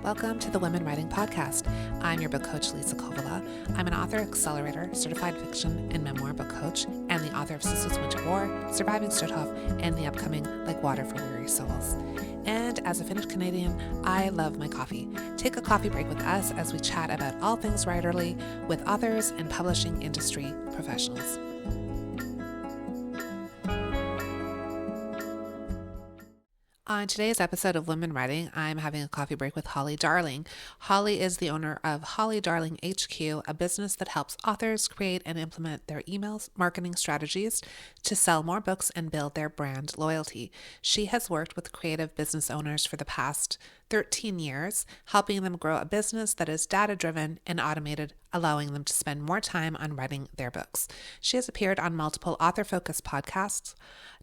Welcome to the Women Writing Podcast. I'm your book coach, Lisa Kovala. I'm an author, accelerator, certified fiction and memoir book coach, and the author of Sisters Winter War, Surviving Stutthof, and the upcoming Like Water for Weary Souls. And as a Finnish Canadian, I love my coffee. Take a coffee break with us as we chat about all things writerly with authors and publishing industry professionals. On today's episode of Women Writing, I'm having a coffee break with Holly Darling. Holly is the owner of Holly Darling HQ, a business that helps authors create and implement their emails marketing strategies to sell more books and build their brand loyalty. She has worked with creative business owners for the past 13 years, helping them grow a business that is data-driven and automated, allowing them to spend more time on writing their books. She has appeared on multiple author-focused podcasts,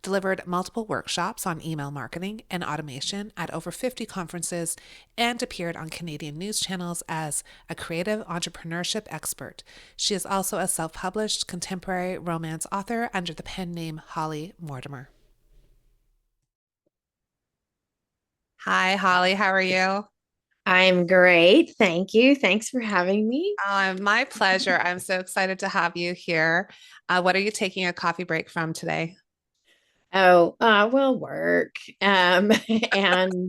delivered multiple workshops on email marketing and automation at over 50 conferences, and appeared on Canadian news channels as a creative entrepreneurship expert. She is also a self-published contemporary romance author under the pen name Holly Mortimer. Hi, Holly. How are you? I'm great. Thank you. Thanks for having me. My pleasure. I'm so excited to have you here. What are you taking a coffee break from today? Well, work, and parenting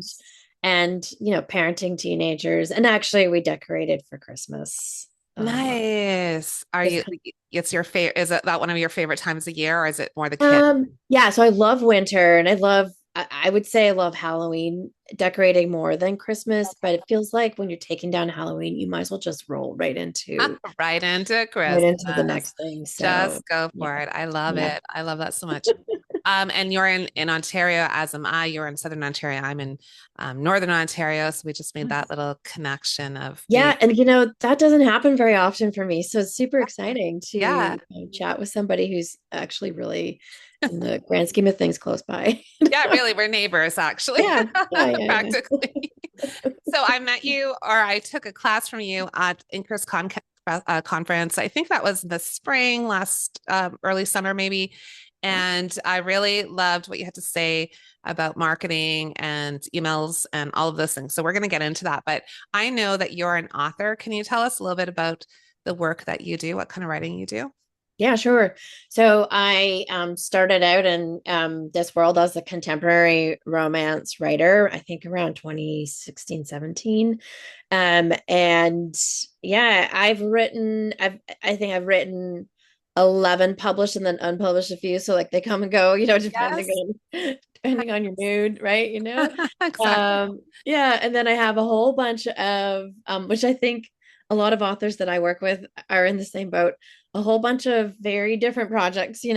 teenagers. And actually, we decorated for Christmas. Nice. Are This you, it's your favorite, is it that one of your favorite times of year or is it more the kid? Yeah, so I love winter and I would say I love Halloween decorating more than Christmas, but it feels like when you're taking down Halloween, you might as well just roll Right into right Christmas. into the next thing. So Just go yeah, for it. I love yeah. it. I love that so much. And you're in Ontario, as am I. You're in Southern Ontario. I'm in Northern Ontario. So we just made that little connection of being. Yeah, and that doesn't happen very often for me. So it's super exciting to Yeah. chat with somebody who's actually really in the grand scheme of things close by. Yeah, really, we're neighbors actually, Yeah, yeah. practically. So I met you, or I took a class from you at Inker's conference. I think that was the spring, last early summer, maybe. And I really loved what you had to say about marketing and emails and all of those things. So we're going to get into that. But I know that you're an author. Can you tell us a little bit about the work that you do, what kind of writing you do? Yeah, sure. So I started out in this world as a contemporary romance writer, I think around 2016, 17. And yeah, I think I've written 11 published and then unpublished a few. So like they come and go, Yes, depending on your mood, right? exactly. Yeah, and then I have a whole bunch of which I think a lot of authors that I work with are in the same boat, a whole bunch of very different projects, in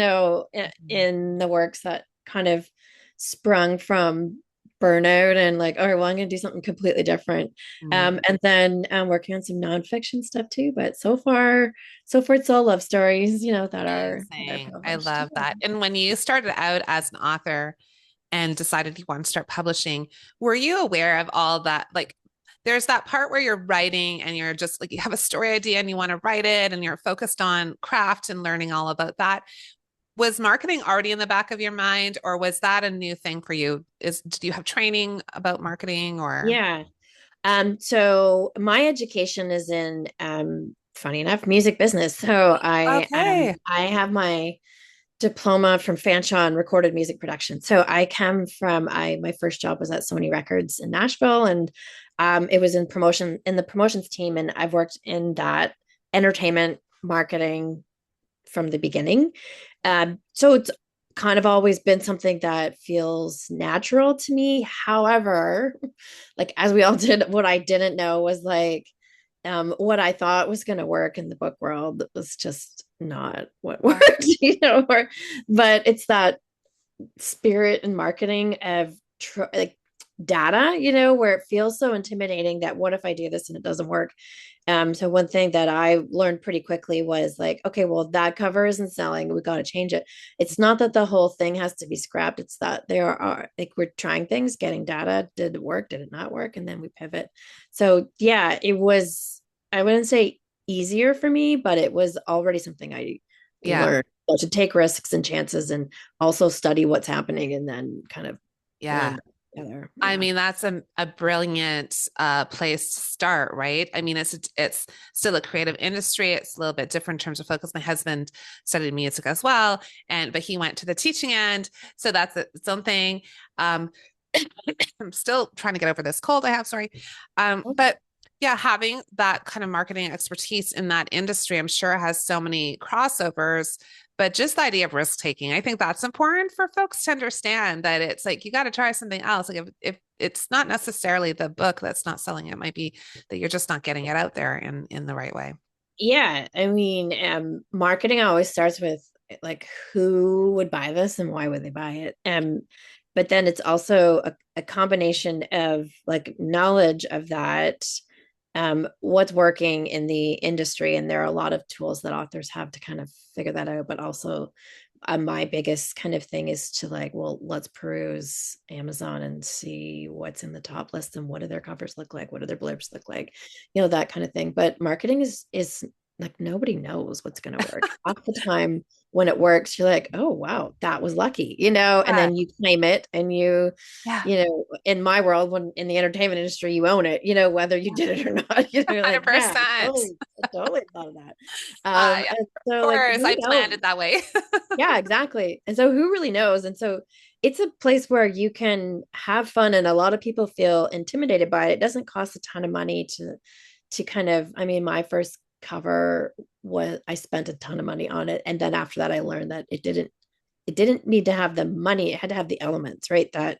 the works that kind of sprung from burnout and like, all right, well, I'm going to do something completely different. Mm. And then I'm working on some nonfiction stuff too. But so far it's all love stories, that are Amazing. I published. love that. And when you started out as an author and decided you want to start publishing, were you aware of all that? Like, there's that part where you're writing and you're just like, you have a story idea and you want to write it and you're focused on craft and learning all about that. Was marketing already in the back of your mind, or was that a new thing for you? Did you have training about marketing or? Yeah. So my education is in funny enough, music business. So Okay. I have my diploma from Fanshawe in recorded music production. So I come from my first job was at Sony Records in Nashville, and it was in the promotions team, and I've worked in that entertainment marketing from the beginning. So it's kind of always been something that feels natural to me. However, like as we all did, what I didn't know was like what I thought was going to work in the book world was just not what worked, but it's that spirit and marketing of like data, where it feels so intimidating that what if I do this and it doesn't work? So one thing that I learned pretty quickly was like, okay, well, that cover isn't selling. We got to change it. It's not that the whole thing has to be scrapped. It's that there are like we're trying things, getting data. Did it work? Did it not work? And then we pivot. So yeah, it was, I wouldn't say easier for me, but it was already something I Yeah. learned to take risks and chances and also study what's happening and then kind of Yeah. run. together. I Yeah. mean, that's a brilliant place to start, right? I mean, it's still a creative industry. It's a little bit different in terms of focus. My husband studied music as well, but he went to the teaching end, so that's its own thing. Um, I'm still trying to get over this cold I have, sorry. But yeah, having that kind of marketing expertise in that industry, I'm sure has so many crossovers. But just the idea of risk taking, I think that's important for folks to understand that it's like you got to try something else. Like if it's not necessarily the book that's not selling, it might be that you're just not getting it out there in the right way. Yeah, I mean, marketing always starts with like who would buy this and why would they buy it? But then it's also a combination of like knowledge of that, what's working in the industry, and there are a lot of tools that authors have to kind of figure that out. But also, my biggest kind of thing is to like, well, let's peruse Amazon and see what's in the top list and what do their covers look like, what do their blurbs look like, that kind of thing. But marketing is like nobody knows what's going to work. Half the time when it works, you're like, oh wow, that was lucky, and Yeah, then you claim it and yeah, in my world, when in the entertainment industry, you own it, whether you did it or not, you're like, yeah, 100%. I totally thought of that. Yeah, And of so like, course, who I planned knows? it that way. Yeah, exactly. And so who really knows? And so it's a place where you can have fun, and a lot of people feel intimidated by it. It doesn't cost a ton of money to kind of, I mean, my first cover was, I spent a ton of money on it. And then after that I learned that it didn't need to have the money. It had to have the elements, right? That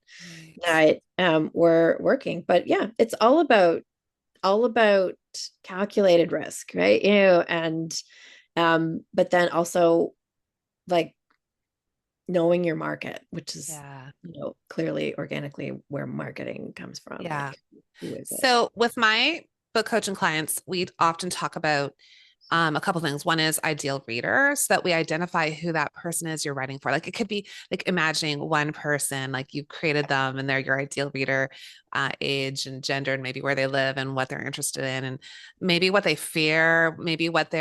Right. that were working. But yeah, it's all about calculated risk, right? And but then also like knowing your market, which is, Yeah. clearly organically where marketing comes from. Yeah. Like, who is it? So with my book coaching clients, we often talk about a couple things. One is ideal reader, so that we identify who that person is you're writing for. Like it could be like imagining one person, like you've created them and they're your ideal reader, age and gender, and maybe where they live and what they're interested in, and maybe what they fear, maybe what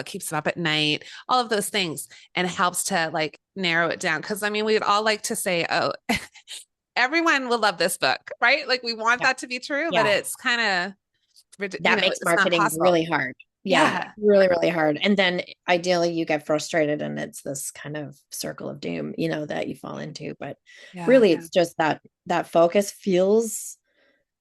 keeps them up at night, all of those things, and helps to like narrow it down. Because I mean, we'd all like to say, oh, everyone will love this book, right? Like we want Yeah. that to be true, but Yeah. it's kind of, That makes it's not marketing possible. really hard. Yeah, Yeah. really, really hard. And then ideally you get frustrated and it's this kind of circle of doom, that you fall into. But Yeah. really it's just that focus feels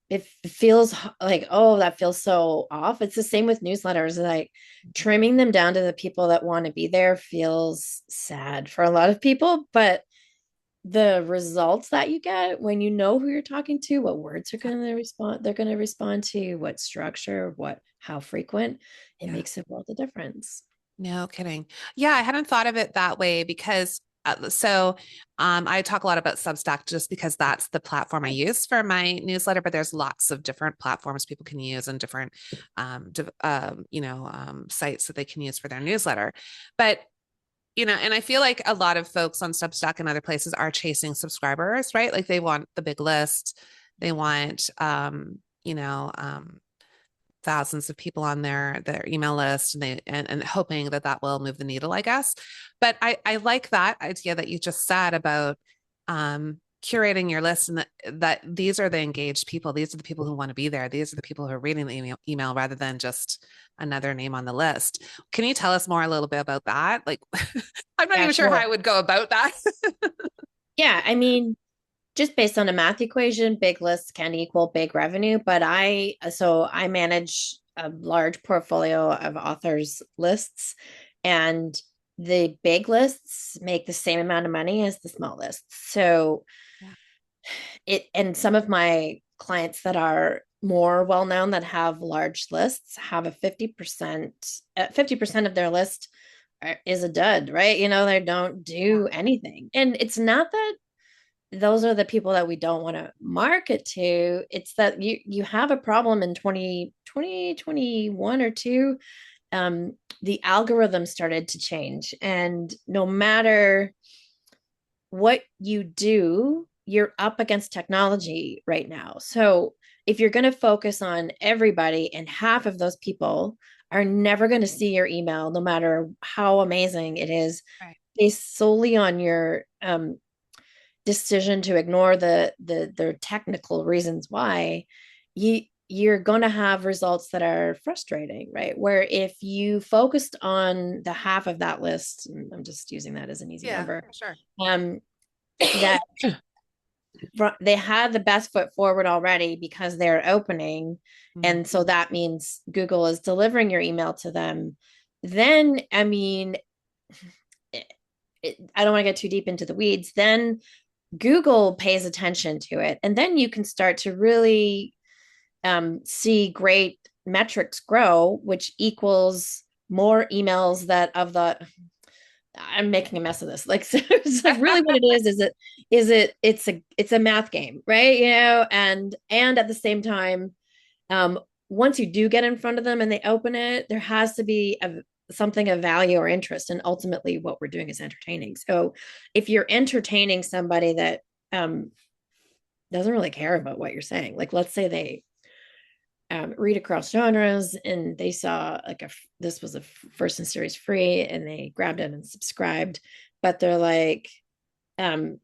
like, oh, that feels so off. It's the same with newsletters. Like trimming them down to the people that want to be there feels sad for a lot of people, but the results that you get when you know who you're talking to, what words are Yeah. going to respond, they're going to respond to, what structure, how frequent, it Yeah. makes a world of difference. No kidding. Yeah, I hadn't thought of it that way because I talk a lot about Substack just because that's the platform I use for my newsletter, but there's lots of different platforms people can use and different sites that they can use for their newsletter. But and I feel like a lot of folks on Substack and other places are chasing subscribers, right? Like they want the big list. They want thousands of people on their email list, and and hoping that that will move the needle, I guess. But I like that idea that you just said about curating your list, and that these are the engaged people. These are the people who want to be there. These are the people who are reading the email rather than just another name on the list. Can you tell us more a little bit about that? Like, I'm not Yeah, even sure how sure. I would go about that. Yeah, I mean, just based on a math equation, big lists can equal big revenue. But I manage a large portfolio of authors' lists, and the big lists make the same amount of money as the small lists. So Yeah. and some of my clients that are more well known that have large lists have a 50% of their list is a dud, right? They don't Yeah. do anything. And it's not that those are the people that we don't want to market to. It's that you have a problem in 2021 or two. The algorithm started to change, and no matter what you do, you're up against technology right now. So if you're going to focus on everybody, and half of those people are never going to see your email, no matter how amazing it is, Right. based solely on decision to ignore the technical reasons why, you're going to have results that are frustrating, right? Where if you focused on the half of that list, and I'm just using that as an easy Yeah, number, for sure. um, that they had the best foot forward already because they're opening. Mm. And so that means Google is delivering your email to them. Then, I mean, I don't want to get too deep into the weeds. Then Google pays attention to it. And then you can start to really see great metrics grow, which equals more emails that of the I'm making a mess of this. Like, so it's like really what it it's a math game, right? And at the same time, um, once you do get in front of them and they open it, there has to be something of value or interest. And ultimately, what we're doing is entertaining. So if you're entertaining somebody that um, doesn't really care about what you're saying, like let's say they read across genres and they saw like this was a first in series free and they grabbed it and subscribed, but they're like um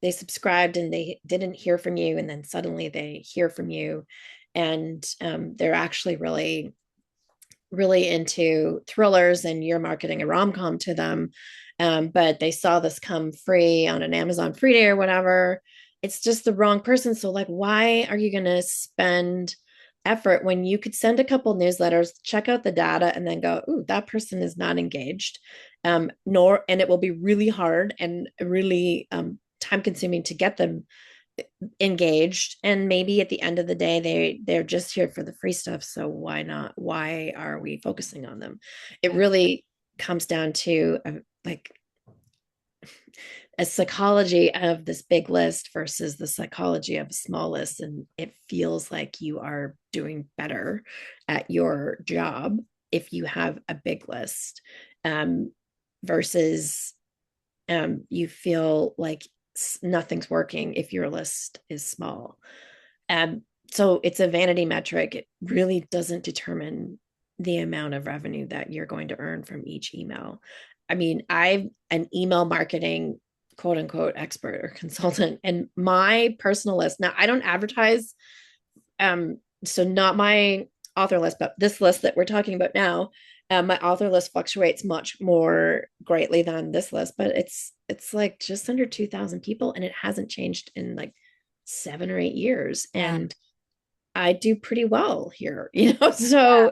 they subscribed and they didn't hear from you, and then suddenly they hear from you, and they're actually really into thrillers and you're marketing a rom-com to them, but they saw this come free on an Amazon free day or whatever. It's just the wrong person. So like, why are you going to spend effort when you could send a couple newsletters, check out the data, and then go, ooh, that person is not engaged, nor and it will be really hard and really time consuming to get them engaged, and maybe at the end of the day they're just here for the free stuff, so why are we focusing on them? It Yeah. really comes down to like a psychology of this big list versus the psychology of a small list, and it feels like you are doing better at your job if you have a big list, um, versus you feel like nothing's working if your list is small. Um, so it's a vanity metric. It really doesn't determine the amount of revenue that you're going to earn from each email. I mean, I'm an email marketing quote unquote expert or consultant, and my personal list now, I don't advertise. So not my author list, but this list that we're talking about now, my author list fluctuates much more greatly than this list, but it's like just under 2,000 people, and it hasn't changed in like 7 or 8 years, Yeah. and I do pretty well here, you know. Yeah. So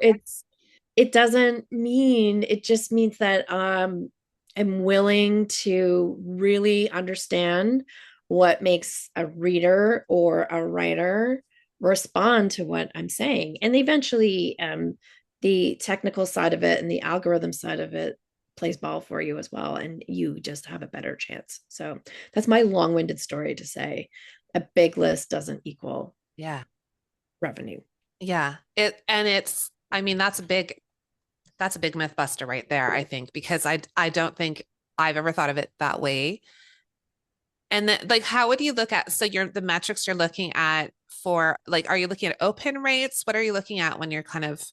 it doesn't mean, it just means that I'm willing to really understand what makes a reader or a writer respond to what I'm saying. And eventually, the technical side of it and the algorithm side of it plays ball for you as well. And you just have a better chance. So that's my long winded story to say a big list doesn't equal Yeah. revenue. Yeah. I mean, that's a big myth buster right there, I think, because I don't think I've ever thought of it that way. And then like how would you look at, so you're the metrics you're looking at for like, are you looking at open rates? What are you looking at when you're kind of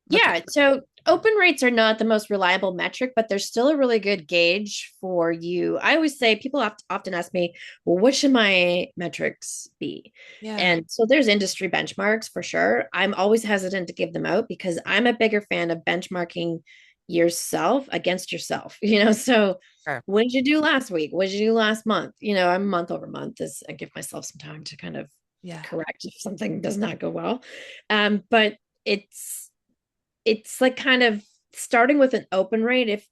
looking? Yeah, so open rates are not the most reliable metric, but they're still a really good gauge for you. I always say people often ask me, well, what should my metrics be? Yeah. And so there's industry benchmarks for sure. I'm always hesitant to give them out because I'm a bigger fan of benchmarking yourself against yourself, you know? So Sure. what did you do last week? What did you do last month? You know, I'm month over month as I give myself some time to kind of Yeah. correct if something does not go well. But it's like kind of starting with an open rate. If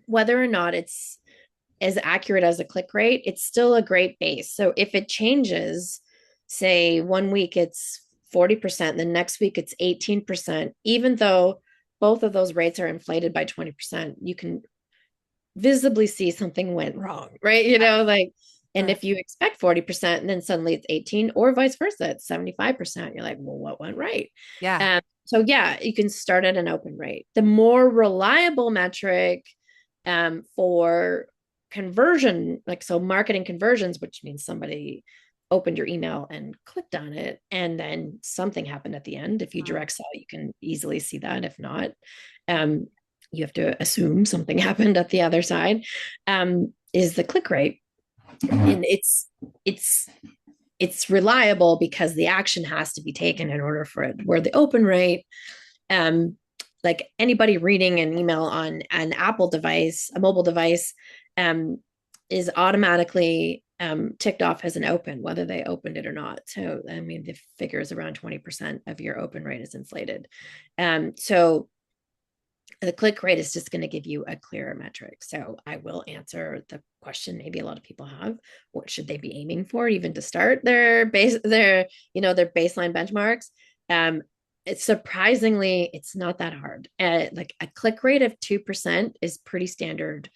whether or not it's as accurate as a click rate, it's still a great base. So if it changes, say 1 week it's 40%, the next week it's 18%, even though both of those rates are inflated by 20%, you can visibly see something went wrong, right? You know, like, and Sure. if you expect 40% and then suddenly it's 18, or vice versa, it's 75%, you're like, well, what went right? Yeah. So yeah, you can start at an open rate. The more reliable metric for conversion, like so marketing conversions, which means somebody opened your email and clicked on it and then something happened at the end. If you Mm. direct sell, you can easily see that. If not, um, you have to assume something happened at the other side, is the click rate. And it's it's reliable because the action has to be taken in order for it. Where the open rate, um, like anybody reading an email on an Apple device, a mobile device, um, is automatically ticked off as an open, whether they opened it or not. So, I mean, the figure is around 20% of your open rate is inflated. So the click rate is just going to give you a clearer metric. So I will answer the question maybe a lot of people have. What should they be aiming for even to start their their baseline benchmarks? It's surprisingly, it's not that hard. Like a click rate of 2% is pretty standard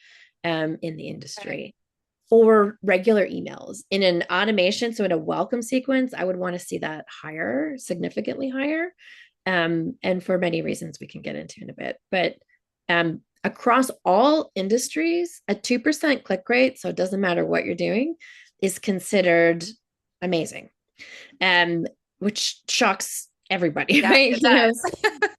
in the Okay. industry for regular emails. In an automation, so in a welcome sequence, I would want to see that higher, significantly higher. And for many reasons we can get into in a bit. But across all industries, a 2% click rate, so it doesn't matter what you're doing, is considered amazing, which shocks everybody, Yeah, right? it does.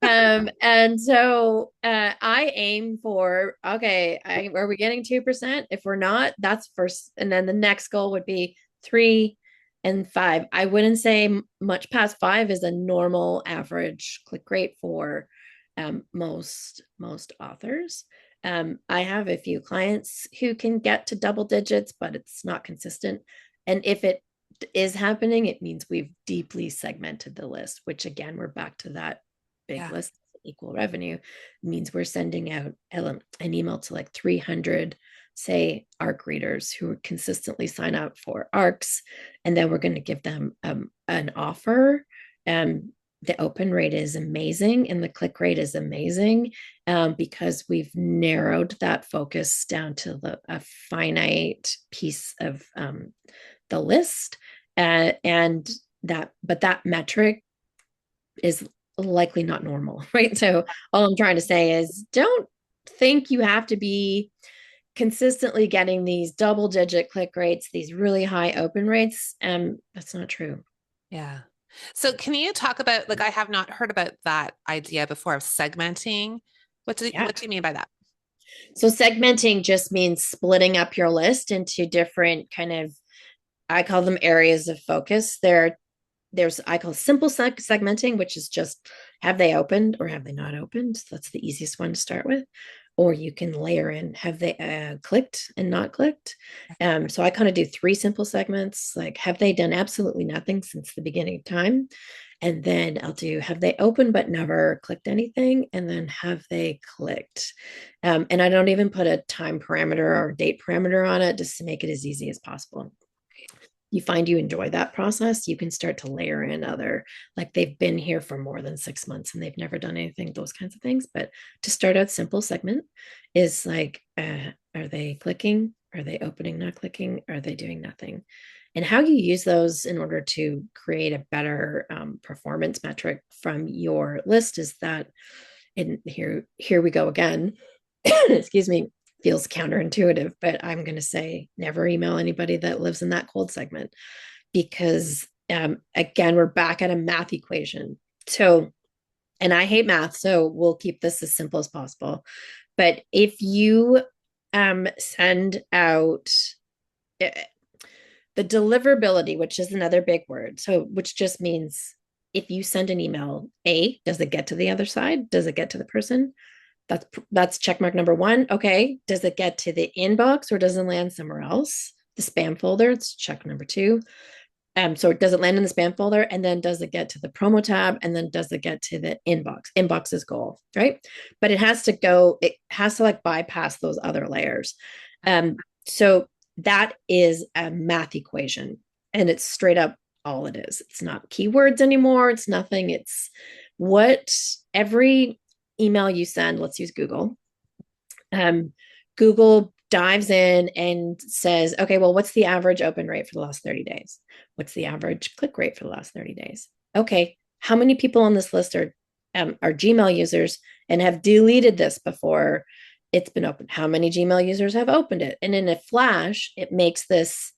And so I aim for, okay, are we getting 2%? If we're not, that's first. And then the next goal would be 3 and 5. I wouldn't say much past 5 is a normal average click rate for most authors. I have a few clients who can get to double digits, but it's not consistent. And if it is happening, it means we've deeply segmented the list, which again, we're back to that big Yeah. list, equal revenue. It means we're sending out an email to like 300, say, ARC readers who consistently sign up for ARCs. And then we're going to give them an offer. The open rate is amazing and the click rate is amazing because we've narrowed that focus down to a finite piece of the list. And that metric is likely not normal, right? So all I'm trying to say is don't think you have to be consistently getting these double digit click rates, these really high open rates. That's not true. Yeah. So can you talk about, like, I have not heard about that idea before of segmenting. Yeah. What do you mean by that? So segmenting just means splitting up your list into different kind of, I call them areas of focus. There's I call simple segmenting, which is just have they opened or have they not opened. That's the easiest one to start with. Or you can layer in have they clicked and not clicked. So I kind of do 3 simple segments, like have they done absolutely nothing since the beginning of time, and then I'll do have they opened but never clicked anything, and then have they clicked. And I don't even put a time parameter or date parameter on it, just to make it as easy as possible. You find you enjoy that process, you can start to layer in other, like they've been here for more than 6 months and they've never done anything, those kinds of things. But to start out simple segment is like, are they clicking? Are they opening, not clicking? Are they doing nothing? And how you use those in order to create a better performance metric from your list is that, and here we go again. Excuse me, feels counterintuitive, but I'm going to say never email anybody that lives in that cold segment because, again, we're back at a math equation. So, and I hate math, so we'll keep this as simple as possible. But if you send out uh, the deliverability, which is another big word, so which just means if you send an email, A, does it get to the other side? Does it get to the person? That's check mark number 1. Okay, does it get to the inbox or does it land somewhere else? The spam folder, it's check number 2. So it doesn't land in the spam folder, and then does it get to the promo tab, and then does it get to the inbox? Inbox is goal, right? But it has to go, it has to like bypass those other layers. So that is a math equation, and it's straight up all it is. It's not keywords anymore. It's nothing. It's what every email you send, let's use Google. Google dives in and says, okay, well, what's the average open rate for the last 30 days? What's the average click rate for the last 30 days? Okay, how many people on this list are Gmail users and have deleted this before it's been opened? How many Gmail users have opened it? And in a flash, it makes this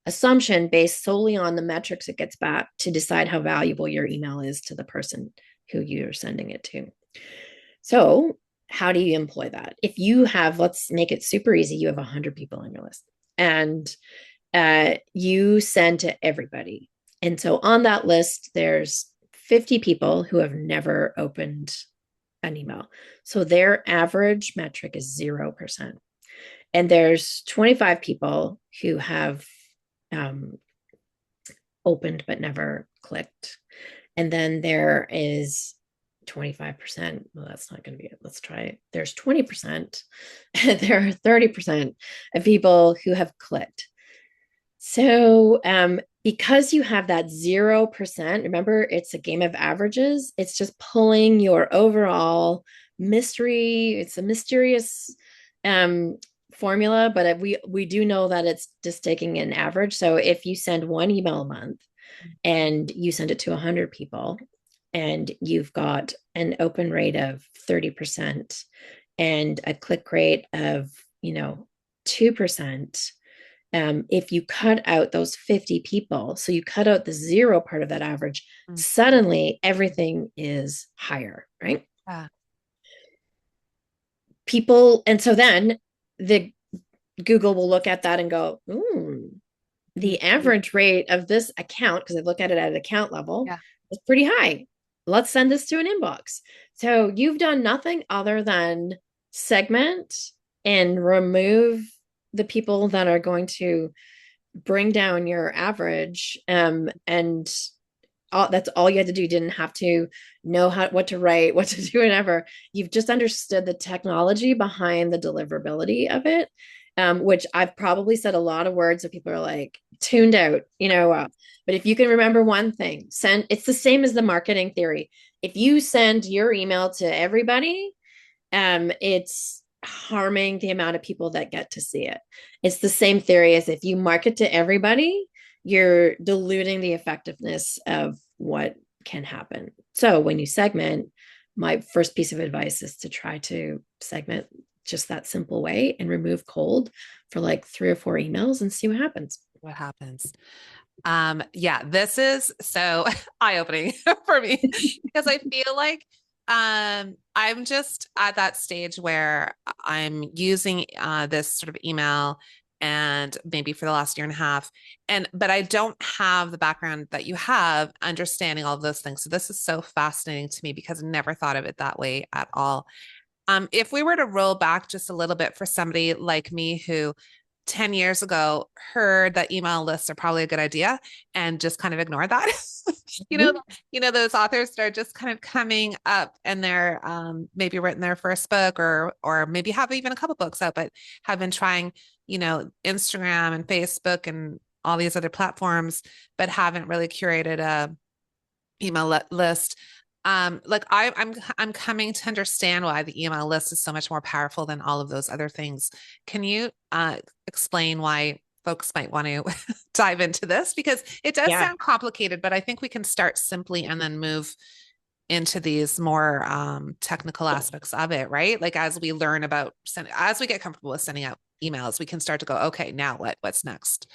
assumption based solely on the metrics it gets back to decide how valuable your email is to the person who you're sending it to. So, how do you employ that? If you have, let's make it super easy, you have 100 people on your list, and you send to everybody. And so on that list, there's 50 people who have never opened an email. So their average metric is 0%. And there's 25 people who have um, opened but never clicked. And then there is 25%. Well, that's not going to be it. Let's try it. There's 20%. There are 30% of people who have clicked. So, because you have that 0%, remember it's a game of averages, it's just pulling your overall mystery. It's a mysterious um, formula, but we do know that it's just taking an average. So, if you send one email a month and you send it to 100 people, and you've got an open rate of 30% and a click rate of, 2%, if you cut out those 50 people, so you cut out the zero part of that average, Mm. suddenly everything is higher, right? Yeah. People, and so then the Google will look at that and go, the average rate of this account, because they look at it at an account level, Yeah. is pretty high. Let's send this to an inbox. So you've done nothing other than segment and remove the people that are going to bring down your average, and that's all you had to do. You didn't have to know what to write, what to do, whatever. You've just understood the technology behind the deliverability of it, which I've probably said a lot of words that people are like tuned out, but if you can remember one thing, it's the same as the marketing theory. If you send your email to everybody, it's harming the amount of people that get to see it. It's the same theory as if you market to everybody, you're diluting the effectiveness of what can happen. So when you segment, my first piece of advice is to try to segment just that simple way and remove cold for like 3 or 4 emails and see what happens. What happens? Yeah, this is so eye-opening for me because I feel like I'm just at that stage where I'm using this sort of email and maybe for the last year and a half, and but I don't have the background that you have understanding all of those things. So this is so fascinating to me because I never thought of it that way at all. If we were to roll back just a little bit for somebody like me who 10 years ago heard that email lists are probably a good idea and just kind of ignore that. you know, Mhm. those authors that are just kind of coming up and they're maybe written their first book or maybe have even a couple books out, but have been trying, Instagram and Facebook and all these other platforms, but haven't really curated a list. Like I'm coming to understand why the email list is so much more powerful than all of those other things. Can you explain why folks might want to dive into this? Because it does Yeah. sound complicated, but I think we can start simply and then move into these more technical aspects of it, right? Like as we learn about as we get comfortable with sending out emails, we can start to go, okay, now what's next?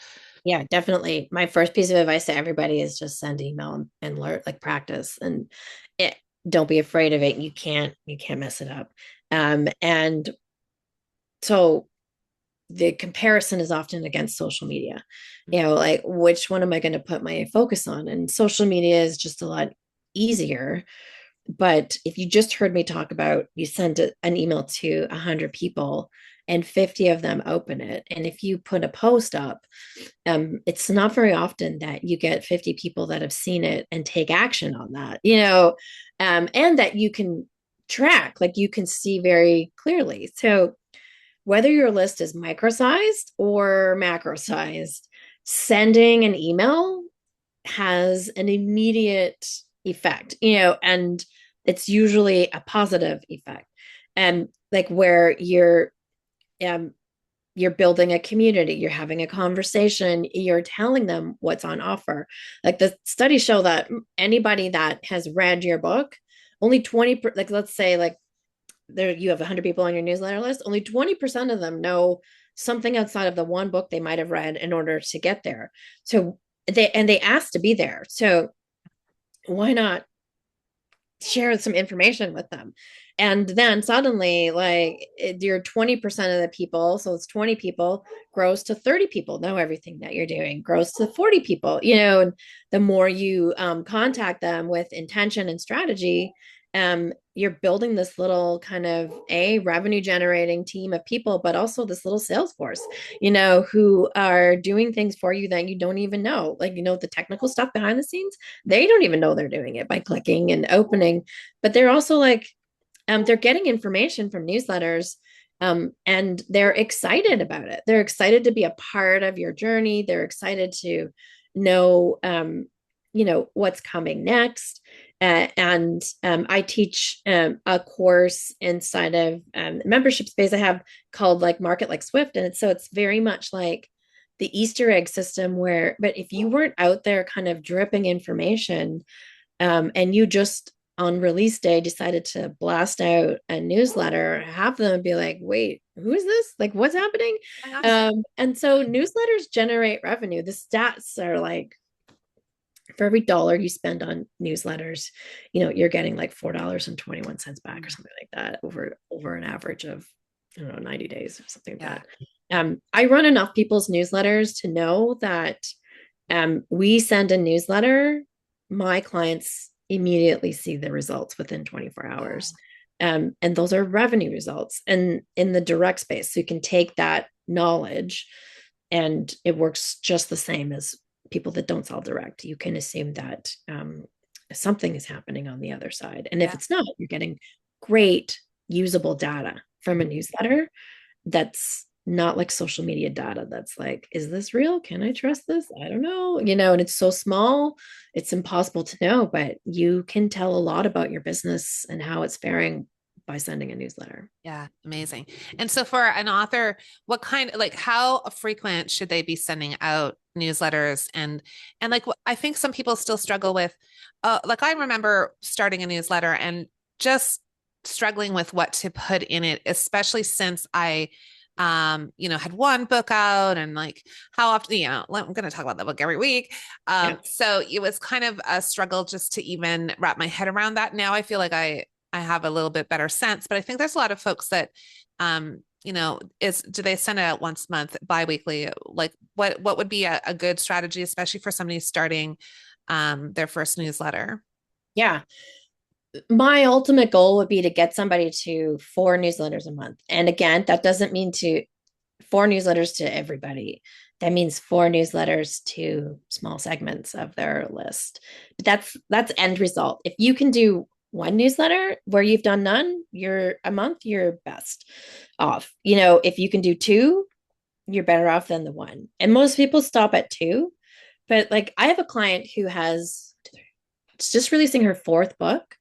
Yeah, definitely. My first piece of advice to everybody is just send email and learn, like practice, and it, don't be afraid of it. You can't mess it up. And so the comparison is often against social media. Like which one am I going to put my focus on? And social media is just a lot easier. But if you just heard me talk about you send an email to 100 people and 50 of them open it, and if you put a post up, it's not very often that you get 50 people that have seen it and take action on that, and that you can track, like you can see very clearly. So whether your list is micro-sized or macro-sized, sending an email has an immediate effect, and it's usually a positive effect. And like where um, you're building a community, you're having a conversation, you're telling them what's on offer. Like the studies show that anybody that has read your book, only 20, like let's say like there you have 100 people on your newsletter list, only 20% of them know something outside of the one book they might have read in order to get there. So they asked to be there. So why not share some information with them. And then suddenly, like you're 20% of the people, so it's 20 people, grows to 30 people know everything that you're doing, grows to 40 people, and the more you contact them with intention and strategy, you're building this little kind of a revenue generating team of people, but also this little sales force, who are doing things for you that you don't even know. Like, the technical stuff behind the scenes, they don't even know they're doing it by clicking and opening, but they're also like, they're getting information from newsletters, and they're excited about it. They're excited to be a part of your journey. They're excited to know, what's coming next. And I teach a course inside of membership space I have called like Market Like Swift. And it's very much like the Easter egg system but if you weren't out there kind of dripping information, and you just on release day decided to blast out a newsletter, have them be like, wait, who is this? Like, what's happening? And so newsletters generate revenue. The stats are like, for every dollar you spend on newsletters, you're getting like $4.21 back or something like that over an average of, I don't know, 90 days or something like Yeah. that. I run enough people's newsletters to know that we send a newsletter, my clients immediately see the results within 24 hours. And those are revenue results and in the direct space. So you can take that knowledge, and it works just the same as people that don't sell direct. You can assume that something is happening on the other side. And if it's not, you're getting great usable data from a newsletter that's not like social media data that's like, is this real? Can I trust this? I don't know, and it's so small, it's impossible to know, but you can tell a lot about your business and how it's faring by sending a newsletter. Yeah, amazing. And so for an author, like how frequent should they be sending out newsletters? And like I think some people still struggle with like I remember starting a newsletter and just struggling with what to put in it, especially since I had one book out and like how often, I'm going to talk about the book every week. Yeah. So it was kind of a struggle just to even wrap my head around that. Now I feel like I have a little bit better sense, but I think there's a lot of folks that, do they send it out once a month, biweekly? Like what would be a good strategy, especially for somebody starting, their first newsletter? Yeah. My ultimate goal would be to get somebody to 4 newsletters a month. And again, that doesn't mean to 4 newsletters to everybody. That means 4 newsletters to small segments of their list. But that's end result. If you can do one newsletter where you've done none, you're a month, you're best off. If you can do two, you're better off than the one. And most people stop at two. But like I have a client who has just releasing her 4th book.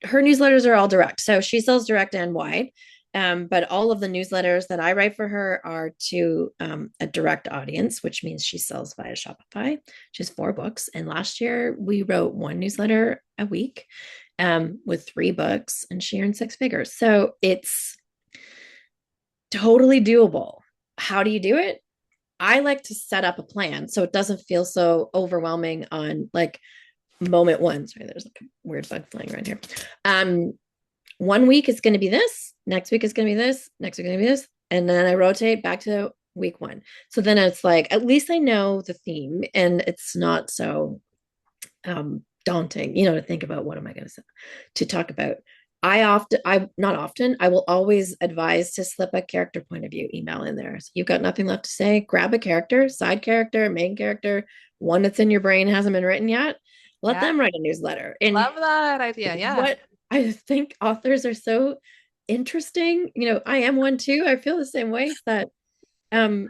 Her newsletters are all direct. So she sells direct and wide. But all of the newsletters that I write for her are to a direct audience, which means she sells via Shopify. She has 4 books. And last year we wrote one newsletter a week with 3 books, and she earned 6 figures. So it's totally doable. How do you do it? I like to set up a plan so it doesn't feel so overwhelming on like moment one. Sorry, there's like a weird bug flying around here. One week is going to be this, next week is going to be this, next week is going to be this, and then I rotate back to week one. So then it's like at least I know the theme, and it's not so daunting, to think about what am I going to talk about. I will always advise to slip a character point of view email in there. So you've got nothing left to say, grab a character, side character, main character, one that's in your brain hasn't been written yet. Let Yeah, them write a newsletter. And love that idea. Yeah. what I think authors are so interesting, I am one too. I feel the same way that um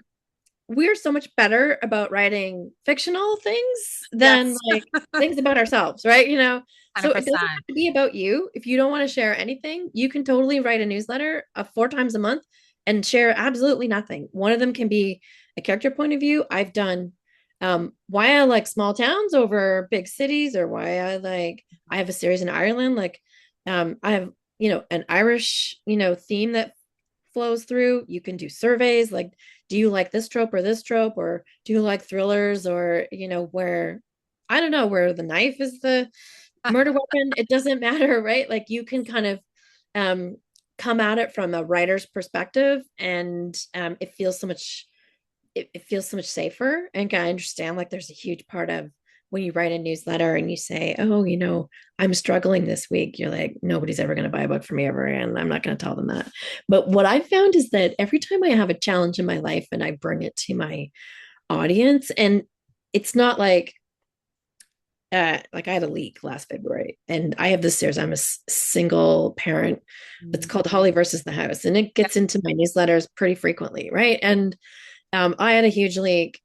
we're so much better about writing fictional things than Yes. like things about ourselves, right? So it doesn't 100%. have to be about you. If you don't want to share anything, you can totally write a newsletter 4 times a month and share absolutely nothing. One of them can be a character point of view. I've done why I like small towns over big cities, or why I have a series in Ireland. Like I have, an Irish, theme that flows through. You can do surveys like, do you like this trope or this trope, or do you like thrillers, or where I don't know, where the knife is the murder weapon, it doesn't matter, right? Like you can kind of um, come at it from a writer's perspective, and it feels so much safer. And I understand like there's a huge part of when you write a newsletter and you say, oh, I'm struggling this week, you're like, nobody's ever going to buy a book from me ever again. I'm not going to tell them that. But what I've found is that every time I have a challenge in my life and I bring it to my audience, and it's not like I had a leak last February, and I have this series. I'm a single parent. It's Mm. called Holly versus the House, and it Yeah. gets into my newsletters pretty frequently, right? And I had a huge leak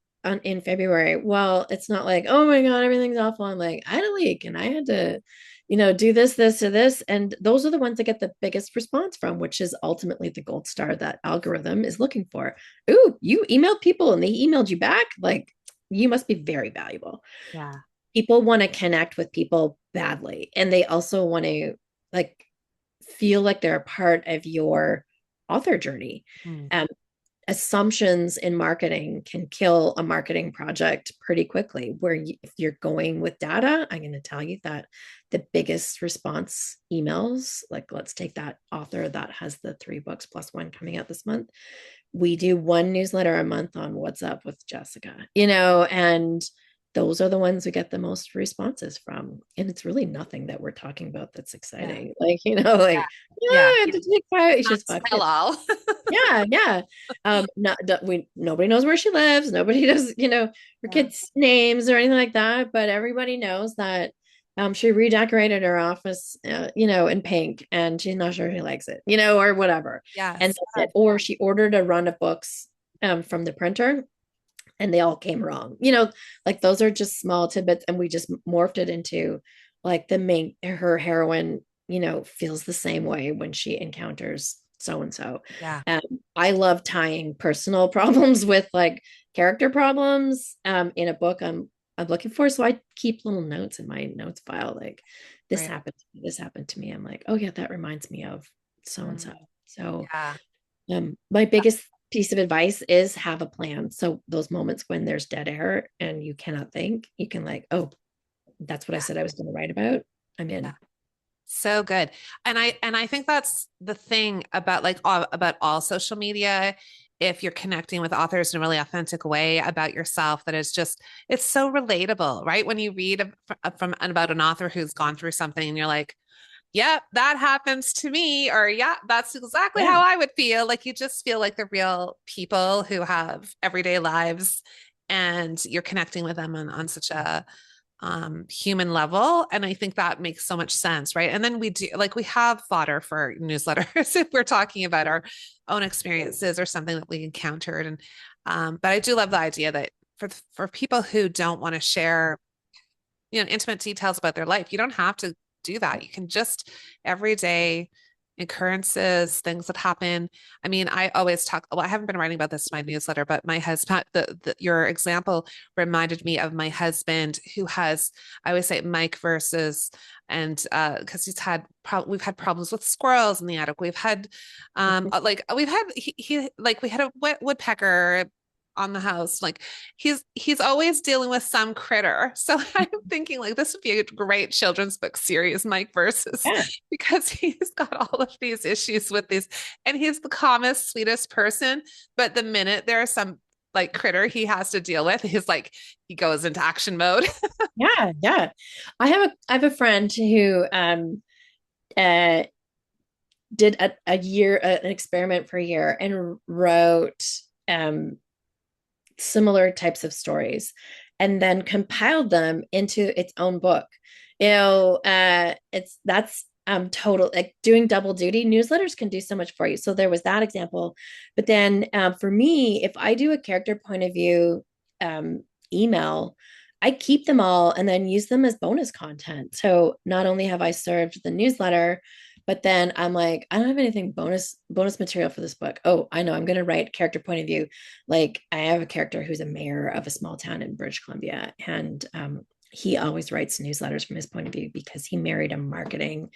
in February. Well, it's not like, oh my God, everything's awful. I'm like, I had a leak and I had to, do this, this, or this. And those are the ones that get the biggest response from, which is ultimately the gold star that algorithm is looking for. Ooh, you emailed people and they emailed you back. Like, you must be very valuable. Yeah. People want to connect with people badly. And they also want to like feel like they're a part of your author journey. Mm. Um, Assumptions in marketing can kill a marketing project pretty quickly. If you're going with data, I'm going to tell you that the biggest response emails, like let's take that author that has the 3 books plus one coming out this month. We do one newsletter a month on what's up with Jessica, and those are the ones we get the most responses from. And it's really nothing that we're talking about that's Yeah. exciting. Like, like, yeah, Yeah. I had to take five, It's it's not just 5 kids. tell all. Yeah, yeah. Not nobody knows where she lives. Nobody knows, her Yeah. kids' names or anything like that. But everybody knows that she redecorated her office, in pink, and she's not sure she likes it, or whatever. And Yes. that's it. Or she ordered a run of books from the printer, and they all came wrong. Like those are just small tidbits, and we just morphed it into like her heroine, feels the same way when she encounters so and so. Yeah. I love tying personal problems with like character problems in a book I'm looking for. So I keep little notes in my notes file, like Right. this happened to me. I'm like, oh yeah, that reminds me of so and so. Mm. So Yeah. my biggest piece of advice is have a plan. So those moments when there's dead air and you cannot think, you can like, oh, that's what I said I was going to write about. I'm Yeah. in. So good. And I think that's the thing about about all social media. If you're connecting with authors in a really authentic way about yourself, that is just it's so relatable, right? When you read from about an author who's gone through something and you're like, yeah, that happens to me, or yeah, that's exactly Yeah. how I would feel. Like you just feel like the real people who have everyday lives and you're connecting with them on such a human level. And I think that makes so much sense, right? And then we do like we have fodder for newsletters if we're talking about our own experiences or something that we encountered. And but I do love the idea that for people who don't want to share, intimate details about their life, you don't have to do that. You can just every day occurrences, things that happen. I mean, I always talk, well, I haven't been writing about this in my newsletter, but my husband, your example reminded me of my husband who has, I always say Mike versus, and because we've had problems with squirrels in the attic. We've had, we had a woodpecker on the house. Like he's always dealing with some critter. So I'm thinking like this would be a great children's book series, Mike versus, Yeah. because he's got all of these issues with these, and he's the calmest, sweetest person. But the minute there are some like critter he has to deal with, he's like he goes into action mode. Yeah. Yeah. I have a friend who uh did a year an experiment for a year and wrote um similar types of stories and then compiled them into its own book. It's that's total like doing double duty. Newsletters can do so much for you. So there was that example. But then for me, if I do a character point of view um, email, I keep them all and then use them as bonus content. So not only have I served the newsletter, but then I'm like, I don't have anything bonus material for this book. Oh, I know, I'm going to write character point of view. Like I have a character who's a mayor of a small town in British Columbia, and he always writes newsletters from his point of view because he married a marketing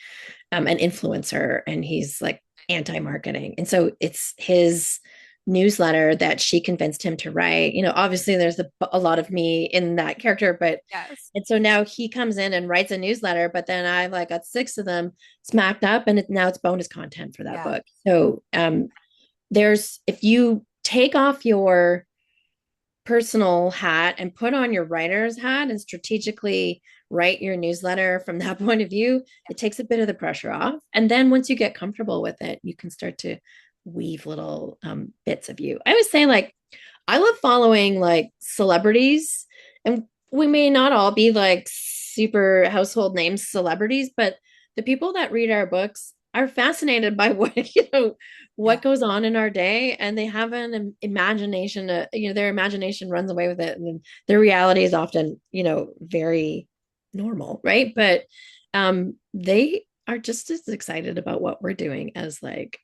an influencer, and he's like anti-marketing, and so it's his newsletter that she convinced him to write. Obviously there's a lot of me in that character, but Yes. and so now he comes in and writes a newsletter, but then I've like got six of them smacked up, and now it's bonus content for that Yeah. book. So there's if you take off your personal hat and put on your writer's hat and strategically write your newsletter from that point of view, it takes a bit of the pressure off. And then once you get comfortable with it, you can start to weave little bits of you. I always say, like, I love following like celebrities, and we may not all be like super household names celebrities, but the people that read our books are fascinated by what Yeah. goes on in our day, and they have an imagination. Their imagination runs away with it, and their reality is often very normal, right? But they are just as excited about what we're doing as like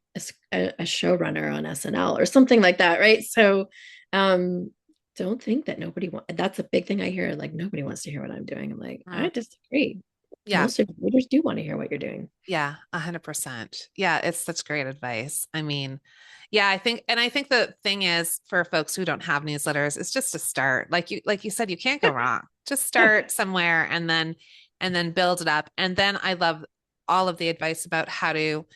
a showrunner on SNL or something like that, right? So um don't think that nobody wants. That's a big thing I hear, like nobody wants to hear what I'm doing. I'm like, I Mm. disagree. Yeah. Most of the readers do want to hear what you're doing. Yeah, 100%. Yeah, it's such great advice. I mean, yeah, I think the thing is for folks who don't have newsletters, it's just to start. Like you said, you can't go wrong. Just Yeah. start somewhere and then build it up. And then I love all of the advice about how to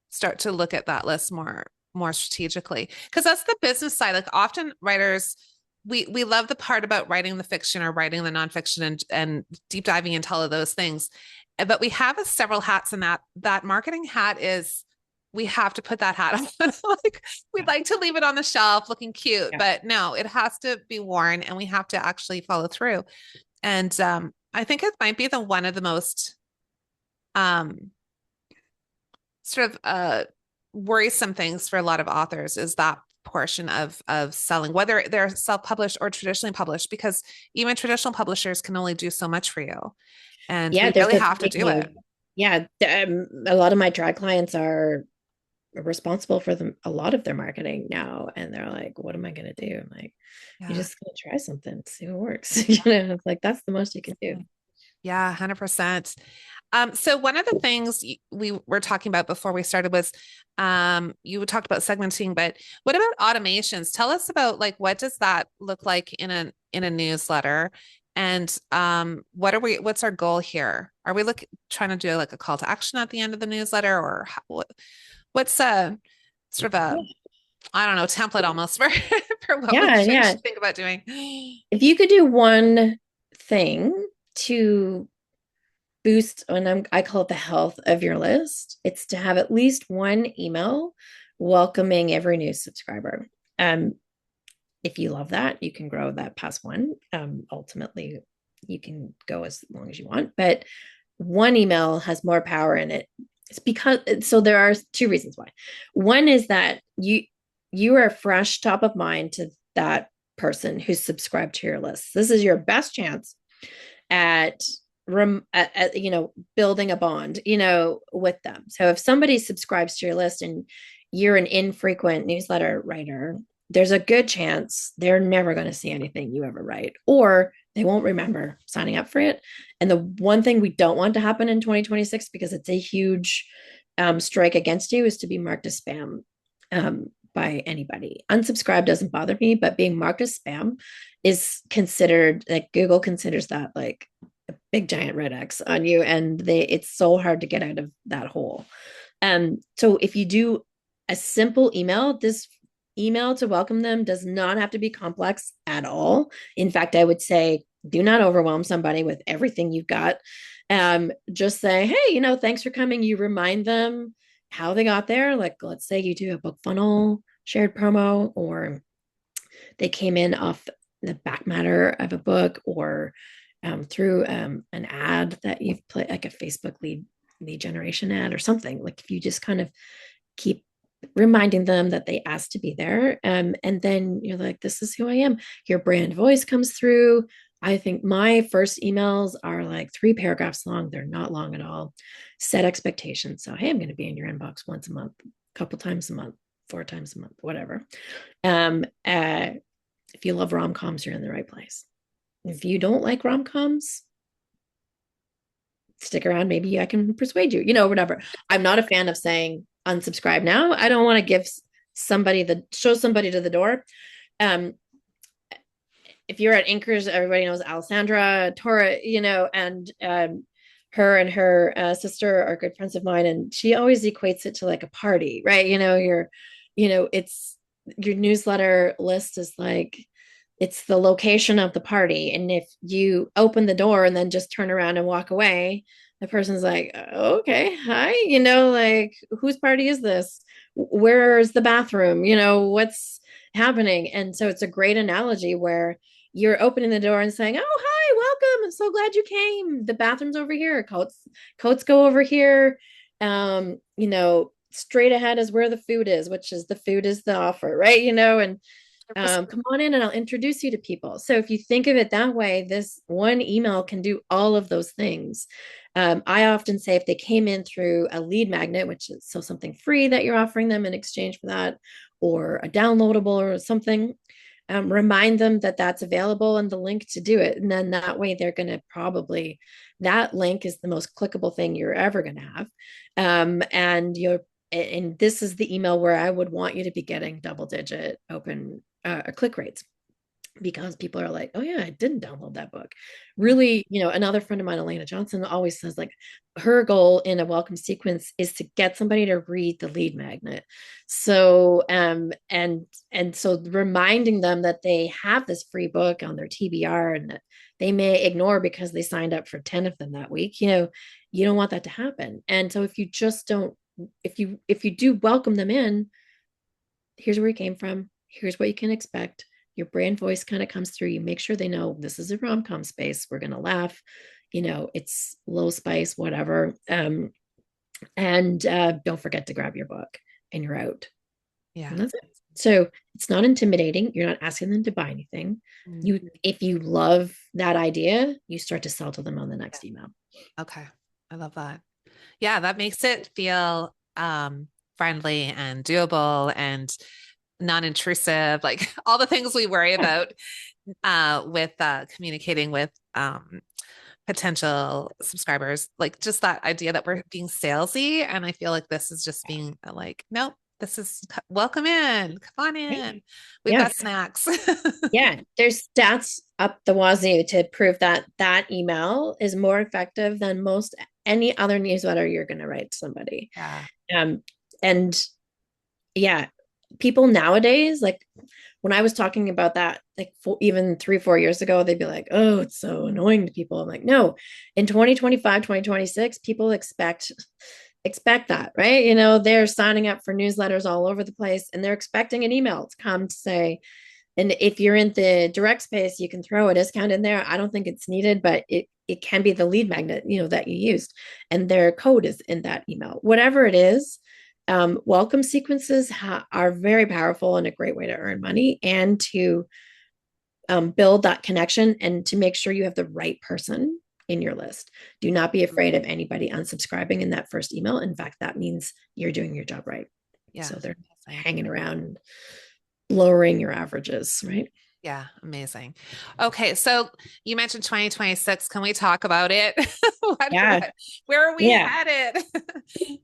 start to look at that list more strategically. Because that's the business side. Like often writers we love the part about writing the fiction or writing the nonfiction and deep diving into all of those things, but we have several hats, and that marketing hat is we have to put that hat on. Like we'd like to leave it on the shelf looking cute, Yeah. but no, it has to be worn, and we have to actually follow through. And I think it might be the one of the most um, sort of worrisome things for a lot of authors is that portion of selling, whether they're self-published or traditionally published, because even traditional publishers can only do so much for you, and Yeah, we there's really this have to big do it. need. Yeah, a lot of my drag clients are responsible for them a lot of their marketing now, and they're like, what am I going to do? I'm like, you Yeah. just gotta try something, see what works. It's like that's the most you can do. Yeah, 100%. So one of the things we were talking about before we started was you talked about segmenting, but what about automations? Tell us about like what does that look like in a newsletter? And what's our goal here? Are we trying to do like a call to action at the end of the newsletter, or what's a sort of a Yeah, I don't know, template almost for for what we yeah, should yeah. think about doing? If you could do one thing to boost, and I call it the health of your list, it's to have at least one email welcoming every new subscriber. Um, if you love that, you can grow that past one. Ultimately, you can go as long as you want, but one email has more power in it. It's because so there are two reasons why. One is that you are fresh, top of mind to that person who's subscribed to your list. This is your best chance at building a bond with them. So if somebody subscribes to your list and you're an infrequent newsletter writer, there's a good chance they're never going to see anything you ever write, or they won't remember signing up for it. And the one thing we don't want to happen in 2026, because it's a huge strike against you, is to be marked as spam by anybody. Unsubscribe doesn't bother me, but being marked as spam is considered, like, Google considers that like a big giant red X on you, and it's so hard to get out of that hole. So if you do a simple email, this email to welcome them does not have to be complex at all. In fact, I would say do not overwhelm somebody with everything you've got. Just say, hey, thanks for coming. You remind them how they got there. Like, let's say you do a book funnel shared promo, or they came in off the back matter of a book, or through an ad that you've put, like a Facebook lead generation ad or something. Like, if you just kind of keep reminding them that they asked to be there, and then you're like, this is who I am. Your brand voice comes through. I think my first emails are like 3 paragraphs long. They're not long at all. Set expectations. So, hey, I'm going to be in your inbox once a month, a couple times a month, 4 times a month, whatever. If you love rom-coms, you're in the right place. If you don't like rom-coms, stick around. Maybe I can persuade you, whatever. I'm not a fan of saying unsubscribe now. I don't want to give show somebody to the door. Um, if you're at Anchors, everybody knows Alessandra Torre, and her and her sister are good friends of mine, and she always equates it to like a party, right? It's your newsletter list is like it's the location of the party, and if you open the door and then just turn around and walk away, the person's like, okay, hi, like whose party is this? Where's the bathroom? What's happening? And so it's a great analogy where you're opening the door and saying, "Oh, hi, welcome. I'm so glad you came. The bathroom's over here. Coats go over here. Straight ahead is where the food is, which is the food is the offer, right? And come on in and I'll introduce you to people." So if you think of it that way, this one email can do all of those things. I often say if they came in through a lead magnet, which is so something free that you're offering them in exchange for that, or a downloadable or something, remind them that that's available and the link to do it. And then that way they're going to probably, that link is the most clickable thing you're ever going to have. And this is the email where I would want you to be getting double digit open click rates, because people are like, oh yeah, I didn't download that book. Yeah. Really, another friend of mine, Elena Johnson, always says like her goal in a welcome sequence is to get somebody to read the lead magnet. So and so reminding them that they have this free book on their TBR and that they may ignore because they signed up for 10 of them that week, you don't want that to happen. And so if you just don't, if you do welcome them in, here's where you came from, here's what you can expect, your brand voice kind of comes through. You make sure they know this is a rom-com space. We're going to laugh. It's low spice, whatever. And don't forget to grab your book and you're out. Yeah. And that's it. So it's not intimidating. You're not asking them to buy anything. Mm. If you love that idea, you start to sell to them on the next email. Okay. I love that. Yeah, that makes it feel friendly and doable and non-intrusive, like all the things we worry Yeah. about with communicating with potential subscribers, like just that idea that we're being salesy. And I feel like this is just being like, nope, this is welcome in, come on Right. in. We've Yeah. got snacks. Yeah, there's stats up the wazoo to prove that that email is more effective than most any other newsletter you're going to write to somebody. Yeah. Um, and yeah, people nowadays, like when I was talking about that, like even 3, 4 years ago, they'd be like, "Oh, it's so annoying to people." I'm like, no, in 2025, 2026, people expect that, right? They're signing up for newsletters all over the place and they're expecting an email to come to say, and if you're in the direct space, you can throw a discount in there. I don't think it's needed, but it can be the lead magnet, that you used, and their code is in that email. Whatever it is, welcome sequences are very powerful and a great way to earn money and to build that connection and to make sure you have the right person in your list. Do not be afraid of anybody unsubscribing in that first email. In fact, that means you're doing your job right. Yeah. So they're Amazing. hanging around lowering your averages, right? Yeah, amazing. Okay, so you mentioned 2026. Can we talk about it? Yeah. Where are we Yeah. headed?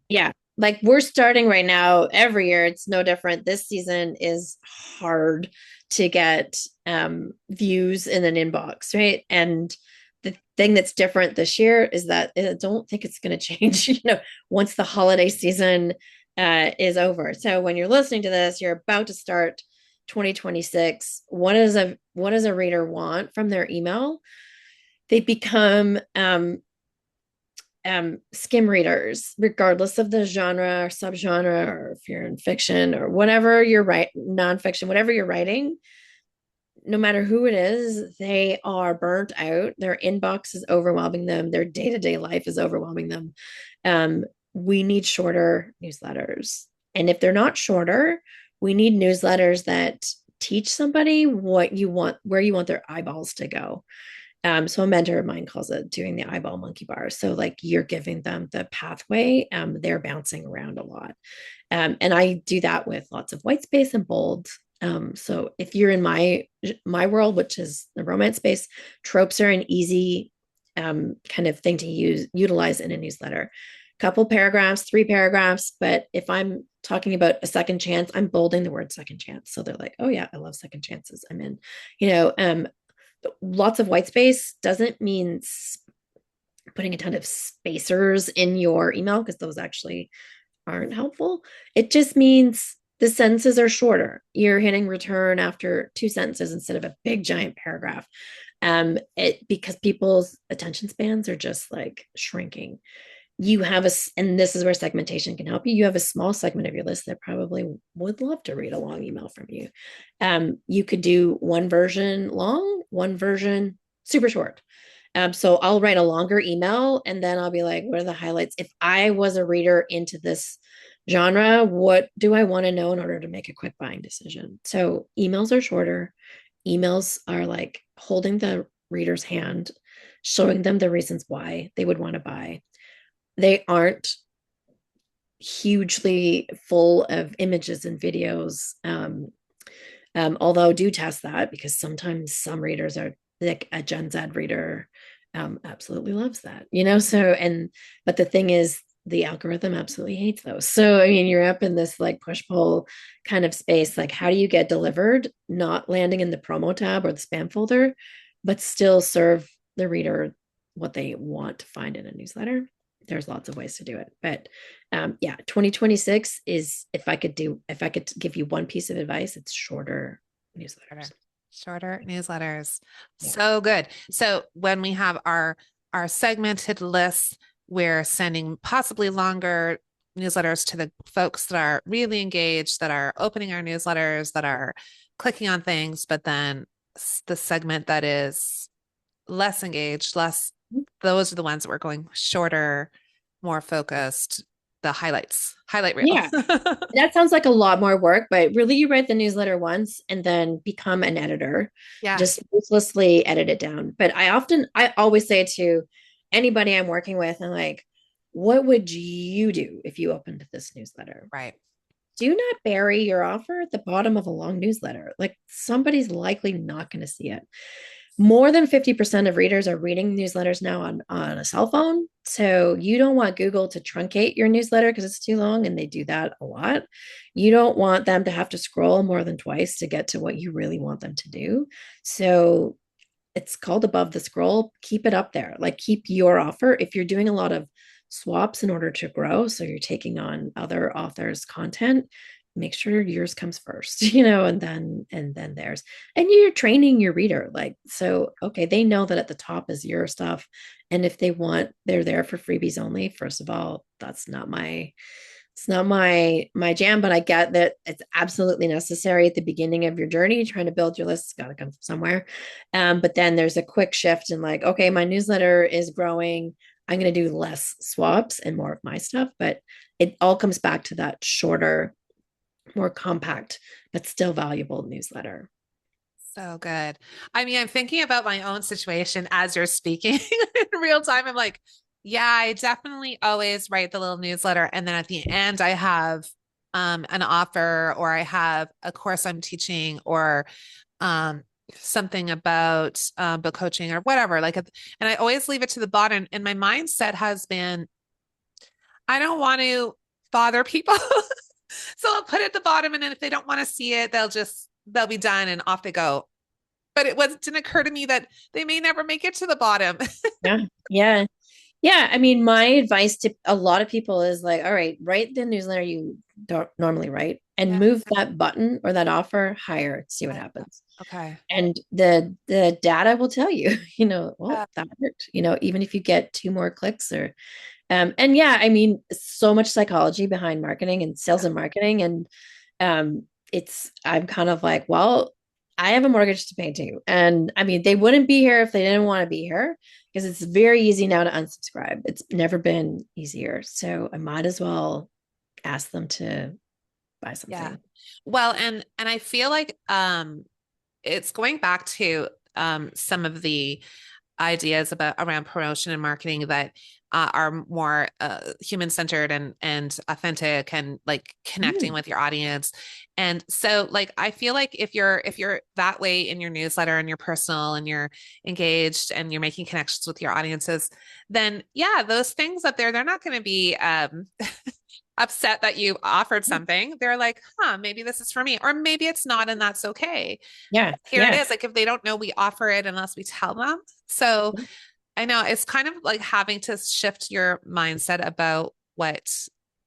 Yeah. Like we're starting right now every year. It's no different. This season is hard to get views in an inbox, right? And the thing that's different this year is that I don't think it's going to change, once the holiday season is over. So when you're listening to this, you're about to start 2026. What does a reader want from their email? They become skim readers, regardless of the genre or subgenre, or if you're in fiction or whatever you're nonfiction, whatever you're writing, no matter who it is, they are burnt out. Their inbox is overwhelming them. Their day to day life is overwhelming them. We need shorter newsletters. And if they're not shorter, we need newsletters that teach somebody what you want, where you want their eyeballs to go. So a mentor of mine calls it doing the eyeball monkey bars. So like you're giving them the pathway, they're bouncing around a lot. And I do that with lots of white space and bold. So if you're in my world, which is the romance space, tropes are an easy kind of thing to utilize in a newsletter. couple paragraphs, 3 paragraphs. But if I'm talking about a second chance, I'm bolding the word second chance. So they're like, oh yeah, I love second chances. I'm in, you know, lots of white space doesn't mean putting a ton of spacers in your email because those actually aren't helpful. It just means the sentences are shorter. You're hitting return after 2 sentences instead of a big giant paragraph. It because people's attention spans are just like shrinking. You have and this is where segmentation can help you. You have a small segment of your list that probably would love to read a long email from you. You could do one version long, one version super short. So I'll write a longer email and then I'll be like, what are the highlights? If I was a reader into this genre, what do I want to know in order to make a quick buying decision? So emails are shorter. Emails are like holding the reader's hand, showing them the reasons why they would want to buy. They aren't hugely full of images and videos. Although do test that because sometimes some readers are like a Gen Z reader absolutely loves that, you know? So, but the thing is, the algorithm absolutely hates those. So, I mean, you're up in this like push pull kind of space. Like, how do you get delivered, not landing in the promo tab or the spam folder, but still serve the reader what they want to find in a newsletter? There's lots of ways to do it. But yeah, 2026 is if I could give you one piece of advice, it's shorter Shorter, newsletters. shorter newsletters. Yeah. So good. So when we have our segmented lists, we're sending possibly longer newsletters to the folks that are really engaged, that are opening our newsletters, that are clicking on things, but then the segment that is less engaged, less, those are the ones that we're going shorter, more focused, the highlight reel. Yeah. That sounds like a lot more work, but really you write the newsletter once and then become an editor. Yeah, Just ruthlessly edit it down. But I always say to anybody I'm working with, I'm like, what would you do if you opened this newsletter? right. Do not bury your offer at the bottom of a long newsletter. Like somebody's likely not going to see it. More than 50% of readers are reading newsletters now on a cell phone. So you don't want Google to truncate your newsletter because it's too long, and they do that a lot. You don't want them to have to scroll more than twice to get to what you really want them to do. So it's called above the scroll. Keep it up there. Like keep your offer. If you're doing a lot of swaps in order to grow, so you're taking on other authors' content, make sure yours comes first, you know, and then theirs. And you're training your reader. Like, so okay, they know that at the top is your stuff. And if they want, they're there for freebies only. First of all, that's not my it's not my jam, but I get that it's absolutely necessary at the beginning of your journey. Trying to build your list, it's got to come from somewhere. But then there's a quick shift in like, okay, my newsletter is growing. I'm going to do less swaps and more of my stuff, but it all comes back to that shorter, more compact, but still valuable newsletter. So good. I mean, I'm thinking about my own situation as you're speaking in real time. I'm like, yeah, I definitely always write the little newsletter. And then at the end, I have an offer, or I have a course I'm teaching, or um, something about book coaching or whatever. And I always leave it to the bottom. And my mindset has been, I don't want to bother people. So I'll put it at the bottom, and then if they don't want to see it, they'll be done and off they go. But didn't occur to me that they may never make it to the bottom. Yeah. Yeah. Yeah, I mean, my advice to a lot of people is like, all right, write the newsletter you don't normally write and Yeah. move that button or that offer higher, see what happens. Okay. And the data will tell you, you know, well, Yeah. that worked, you know, even if you get 2 more clicks or and yeah, I mean, so much psychology behind marketing and sales and marketing. And I'm kind of like, well, I have a mortgage to pay too. And I mean, they wouldn't be here if they didn't want to be here because it's very easy now to unsubscribe. It's never been easier. So I might as well ask them to buy Yeah. something. Well, and I feel like it's going back to some of the ideas about around promotion and marketing that are more human centered and authentic and like connecting Mm. with your audience. And so like I feel like if you're that way in your newsletter and you're personal and you're engaged and you're making connections with your audiences, then yeah, those things up there, they're not going to be upset that you offered something. They're like, huh, maybe this is for me, or maybe it's not, and that's okay. Yeah, Here it yeah. is. Like if they don't know, we offer it unless we tell them. So I know it's kind of like having to shift your mindset about what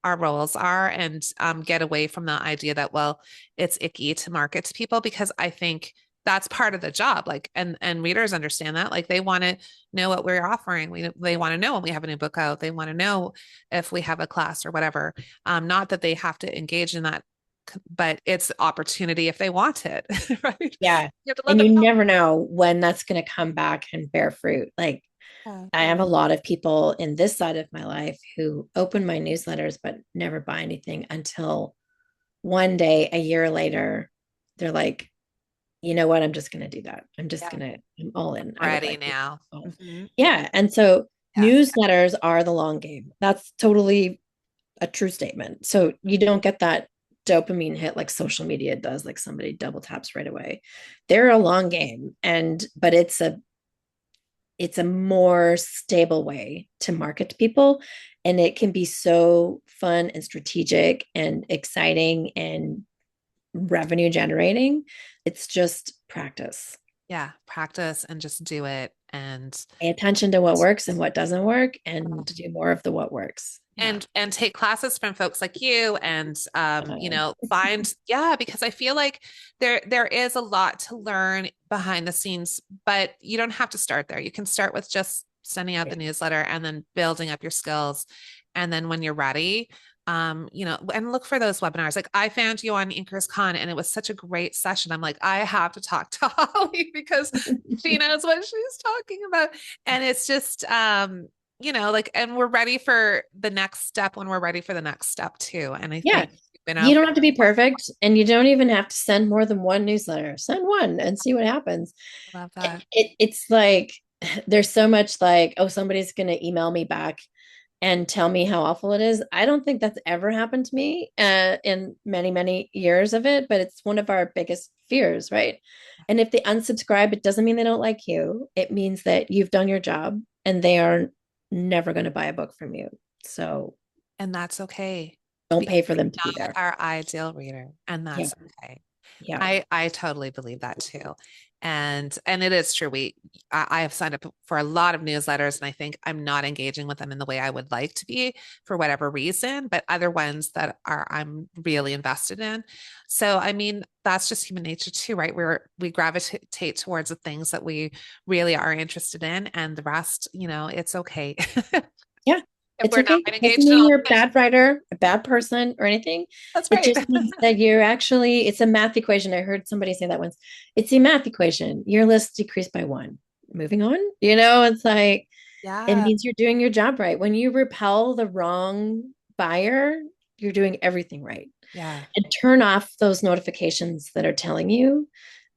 our roles are and get away from the idea that, well, it's icky to market to people because I think that's part of the job. Like, and readers understand that. Like, they want to know what we're offering. They want to know when we have a new book out. They want to know if we have a class or whatever. Not that they have to engage in that, but it's opportunity if they want it, right? Yeah. You have to let And them you know. never know when that's going to come back and bear fruit. Like, Yeah. I have a lot of people in this side of my life who open my newsletters but never buy anything until one day, a year later, they're like, you know what? I'm just going to do that. I'm all in. I would Ready like to. now. Hmm. Yeah. And so Yeah. newsletters are the long game. That's totally a true statement. So you don't get that dopamine hit like social media does, like somebody double taps right away. They're a long game. But it's a more stable way to market to people. And it can be so fun and strategic and exciting and revenue generating. It's just practice. Yeah. Practice and just do it. Pay attention to what works and what doesn't work and do more of the what works. Yeah. And take classes from folks like you and find, yeah, because I feel like there is a lot to learn behind the scenes, but you don't have to start there. You can start with just sending out the Yeah. newsletter and then building up your skills. And then when you're ready, and look for those webinars. Like I found you on Inkers Con and it was such a great session. I'm like, I have to talk to Holly because she knows what she's talking about. And it's just like, and we're ready for the next step when we're ready for the next step too. And I Yeah. think you've been You out don't there. have to be perfect and you don't even have to send more than one newsletter. Send one and see what happens. I love that. It's like there's so much like, oh, somebody's going to email me back and tell me how awful it is. I don't think that's ever happened to me in many, many years of it, but it's one of our biggest fears, right? And if they unsubscribe, it doesn't mean they don't like you. It means that you've done your job and they are never going to buy a book from you. So And that's okay don't because pay for them to you're be not there. our ideal reader. And Yeah. that's okay. Yeah. I totally believe that too. And it is true. I have signed up for a lot of newsletters and I think I'm not engaging with them in the way I would like to be for whatever reason, but other ones that are I'm really invested in. So I mean, that's just human nature too, right? We gravitate towards the things that we really are interested in and the rest, it's okay. Yeah. If It's we're not okay. It doesn't engaged in mean all you're a the things, bad writer, a bad person, or anything. that's It right. just means that you're actually, it's a math equation. I heard somebody say that once. It's a math equation. Your list decreased by one. Moving on. It's like, it Yeah. means you're doing your job right. When you repel the wrong buyer, you're doing everything right. Yeah. And turn off those notifications that are telling you.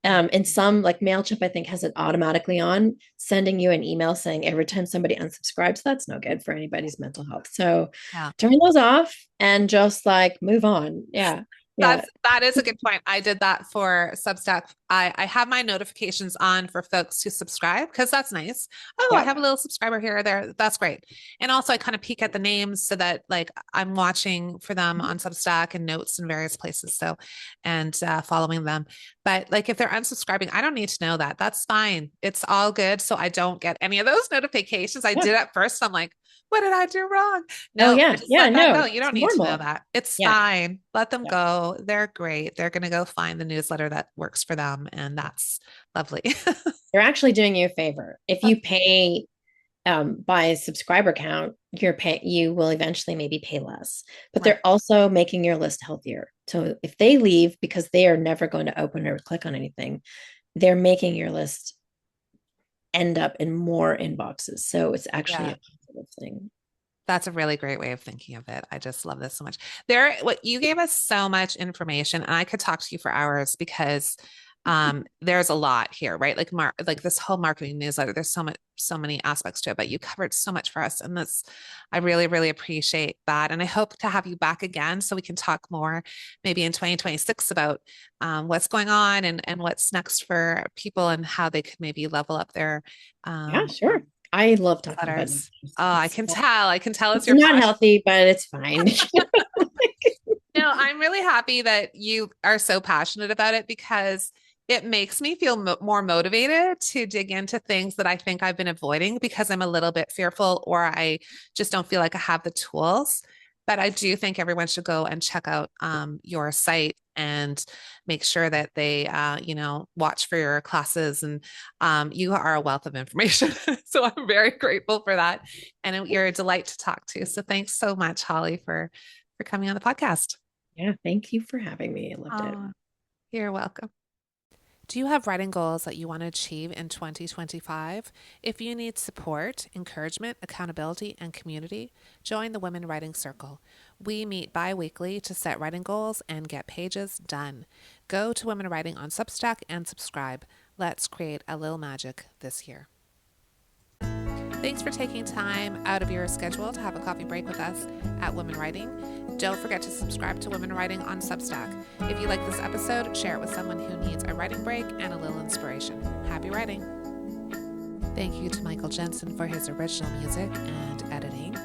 And some like MailChimp, I think, has it automatically on, sending you an email saying every time somebody unsubscribes, that's no good for anybody's mental health. So Yeah. turn those off and just like move on. Yeah. Yeah. That is a good point. I did that for Substack. I have my notifications on for folks who subscribe because that's nice. Oh, I Yeah. have a little subscriber here or there. That's great. And also I kind of peek at the names so that like I'm watching for them on Substack and notes in various places. So and following them. But like if they're unsubscribing, I don't need to know that. That's fine. It's all good. So I don't get any of those notifications. I Yeah. did at first. I'm like, what did I do wrong? Oh, No, I yeah. just Yeah. let that No, go. You it's don't need to know normal. that. It's Yeah. fine. Let them Yeah. go. They're great. They're going to go find the newsletter that works for them. And that's lovely. They're actually doing you a favor. If you pay by a subscriber count, you will eventually maybe pay less. But Right. they're also making your list healthier. So if they leave because they are never going to open or click on anything, they're making your list end up in more inboxes. So it's actually Yeah. a positive thing. That's a really great way of thinking of it. I just love this so much. What you gave us so much information, and I could talk to you for hours because There's a lot here, right? Like this whole marketing newsletter, there's so many aspects to it, but you covered so much for us. And I really, really appreciate that. And I hope to have you back again so we can talk more maybe in 2026 about what's going on and what's next for people and how they could maybe level up their Yeah, sure. I love talking about letters. numbers. Oh, I can tell it's It's your not passion. healthy, but it's fine. No, I'm really happy that you are so passionate about it because it makes me feel more motivated to dig into things that I think I've been avoiding because I'm a little bit fearful or I just don't feel like I have the tools. But I do think everyone should go and check out your site and make sure that they, watch for your classes. And you are a wealth of information. So I'm very grateful for that. And you're a delight to talk to. So thanks so much, Holly, for coming on the podcast. Yeah, thank you for having me. I loved it. Oh, you're welcome. Do you have writing goals that you want to achieve in 2025? If you need support, encouragement, accountability, and community, join the Women Writing Circle. We meet bi-weekly to set writing goals and get pages done. Go to Women Writing on Substack and subscribe. Let's create a little magic this year. Thanks for taking time out of your schedule to have a coffee break with us at Women Writing. Don't forget to subscribe to Women Writing on Substack. If you like this episode, share it with someone who needs a writing break and a little inspiration. Happy writing! Thank you to Michael Jensen for his original music and editing,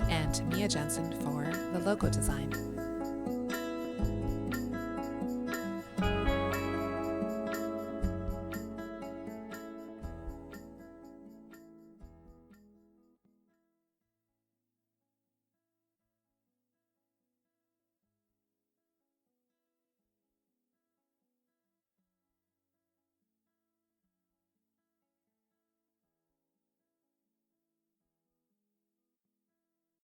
and to Mia Jensen for the logo design.